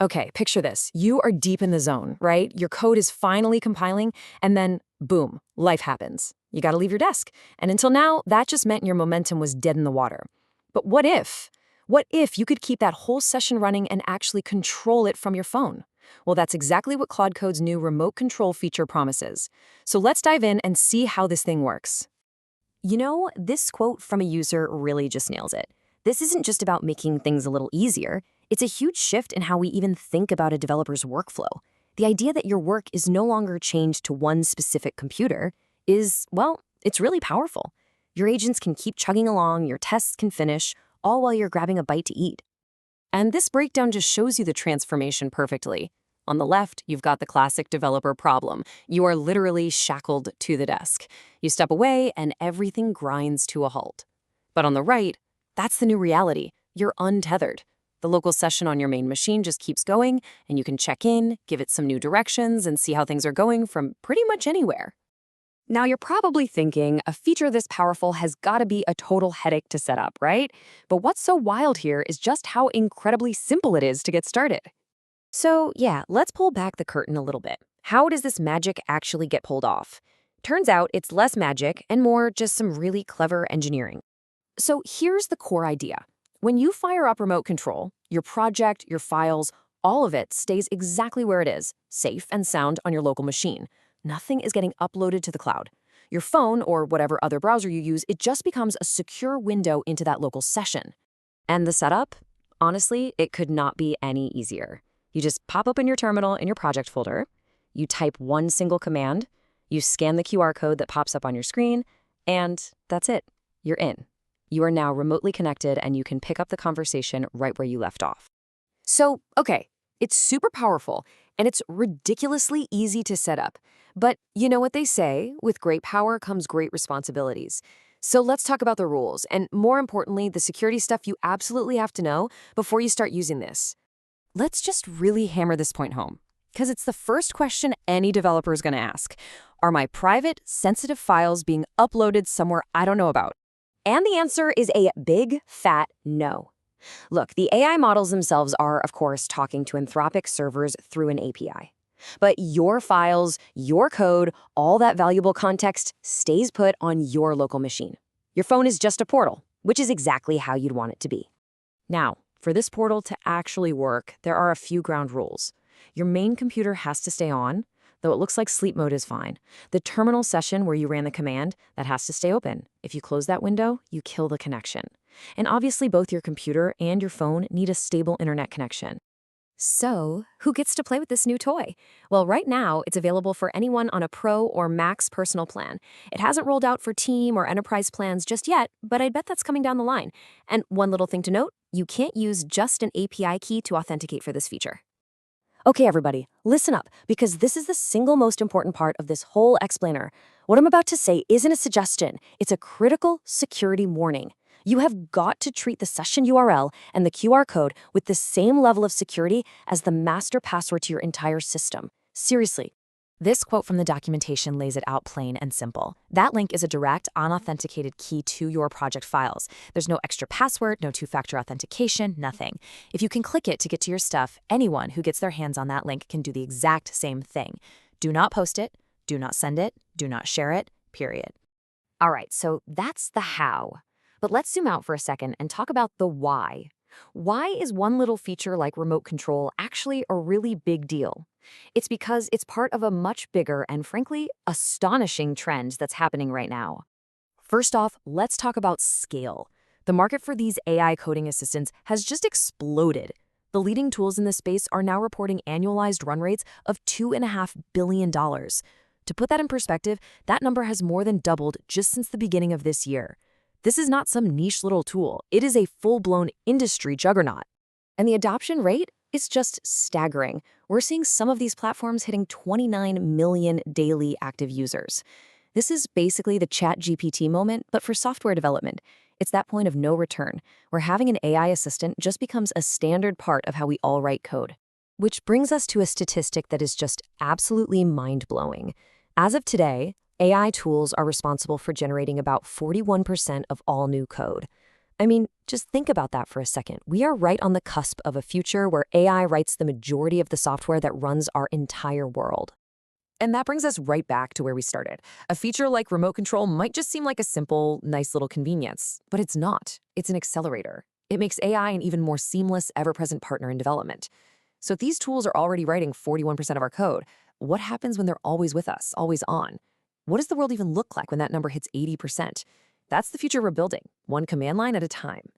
Okay, picture this. You are deep in the zone, right? Your code is finally compiling, and then boom, life happens. You gotta leave your desk. And until now, that just meant your momentum was dead in the water. But what if? What if you could keep that whole session running and actually control it from your phone? Well, that's exactly what Claude Code's new remote control feature promises. So let's dive in and see how this thing works. This quote from a user really just nails it. This isn't just about making things a little easier. It's a huge shift in how we even think about a developer's workflow. The idea that your work is no longer chained to one specific computer is, well, it's really powerful. Your agents can keep chugging along, your tests can finish, all while you're grabbing a bite to eat. And this breakdown just shows you the transformation perfectly. On the left, you've got the classic developer problem. You are literally shackled to the desk. You step away and everything grinds to a halt. But on the right, that's the new reality. You're untethered. The local session on your main machine just keeps going, and you can check in, give it some new directions, and see how things are going from pretty much anywhere. Now, you're probably thinking, a feature this powerful has got to be a total headache to set up, right? But what's so wild here is just how incredibly simple it is to get started. So, yeah, let's pull back the curtain a little bit. How does this magic actually get pulled off? Turns out it's less magic and more just some really clever engineering. So here's the core idea. When you fire up remote control, your project, your files, all of it stays exactly where it is, safe and sound on your local machine. Nothing is getting uploaded to the cloud. Your phone, or whatever other browser you use, it just becomes a secure window into that local session. And the setup? Honestly, it could not be any easier. You just pop open your terminal in your project folder, you type one single command, you scan the QR code that pops up on your screen, and that's it. You're in. You are now remotely connected and you can pick up the conversation right where you left off. So, okay, it's super powerful and it's ridiculously easy to set up. But you know what they say, with great power comes great responsibilities. So let's talk about the rules and, more importantly, the security stuff you absolutely have to know before you start using this. Let's just really hammer this point home, because it's the first question any developer is going to ask. Are my private, sensitive files being uploaded somewhere I don't know about? And the answer is a big, fat no. Look, the AI models themselves are, of course, talking to Anthropic servers through an API. But your files, your code, all that valuable context stays put on your local machine. Your phone is just a portal, which is exactly how you'd want it to be. Now, for this portal to actually work, there are a few ground rules. Your main computer has to stay on, though it looks like sleep mode is fine. The terminal session where you ran the command, that has to stay open. If you close that window, you kill the connection. And obviously both your computer and your phone need a stable internet connection. So, who gets to play with this new toy? Well, right now, it's available for anyone on a Pro or Max personal plan. It hasn't rolled out for Team or Enterprise plans just yet, but I'd bet that's coming down the line. And one little thing to note, you can't use just an API key to authenticate for this feature. Okay, everybody, listen up, because this is the single most important part of this whole explainer. What I'm about to say isn't a suggestion. It's a critical security warning. You have got to treat the session URL and the QR code with the same level of security as the master password to your entire system. Seriously. This quote from the documentation lays it out plain and simple. That link is a direct, unauthenticated key to your project files. There's no extra password, no two-factor authentication, nothing. If you can click it to get to your stuff, anyone who gets their hands on that link can do the exact same thing. Do not post it, do not send it, do not share it, period. All right, so that's the how. But let's zoom out for a second and talk about the why. Why is one little feature like remote control actually a really big deal? It's because it's part of a much bigger and, frankly, astonishing trend that's happening right now. First off, let's talk about scale. The market for these AI coding assistants has just exploded. The leading tools in this space are now reporting annualized run rates of $2.5 billion. To put that in perspective, that number has more than doubled just since the beginning of this year. This is not some niche little tool. It is a full-blown industry juggernaut. And the adoption rate is just staggering. We're seeing some of these platforms hitting 29 million daily active users. This is basically the ChatGPT moment, but for software development. It's that point of no return, where having an AI assistant just becomes a standard part of how we all write code. Which brings us to a statistic that is just absolutely mind-blowing. As of today, AI tools are responsible for generating about 41% of all new code. I mean, just think about that for a second. We are right on the cusp of a future where AI writes the majority of the software that runs our entire world. And that brings us right back to where we started. A feature like remote control might just seem like a simple, nice little convenience, but it's not. It's an accelerator. It makes AI an even more seamless, ever-present partner in development. So if these tools are already writing 41% of our code, what happens when they're always with us, always on? What does the world even look like when that number hits 80%? That's the future we're building, one command line at a time.